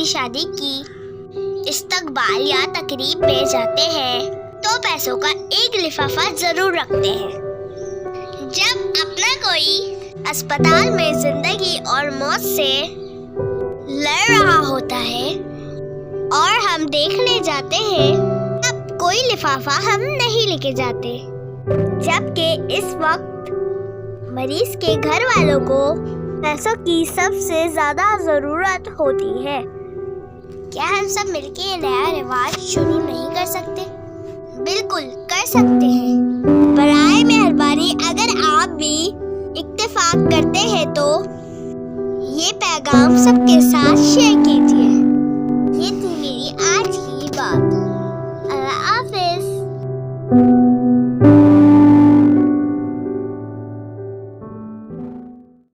शादी की इस्तकबाल या तकरीब में जाते हैं तो पैसों का एक लिफाफा जरूर रखते हैं। जब अपना कोई अस्पताल में जिंदगी और मौत से लड़ रहा होता है और हम देखने जाते हैं तब कोई लिफाफा हम नहीं लेके जाते, जबकि इस वक्त मरीज के घर वालों को पैसों की सबसे ज्यादा जरूरत होती है। क्या हम सब मिलके ये नया रिवाज शुरू नहीं कर सकते? बिल्कुल कर सकते हैं। बराए मेहरबानी अगर आप भी इत्तेफाक करते हैं तो ये पैगाम सबके साथ शेयर कीजिए। ये थी मेरी आज की बात। अल्लाह हाफिज।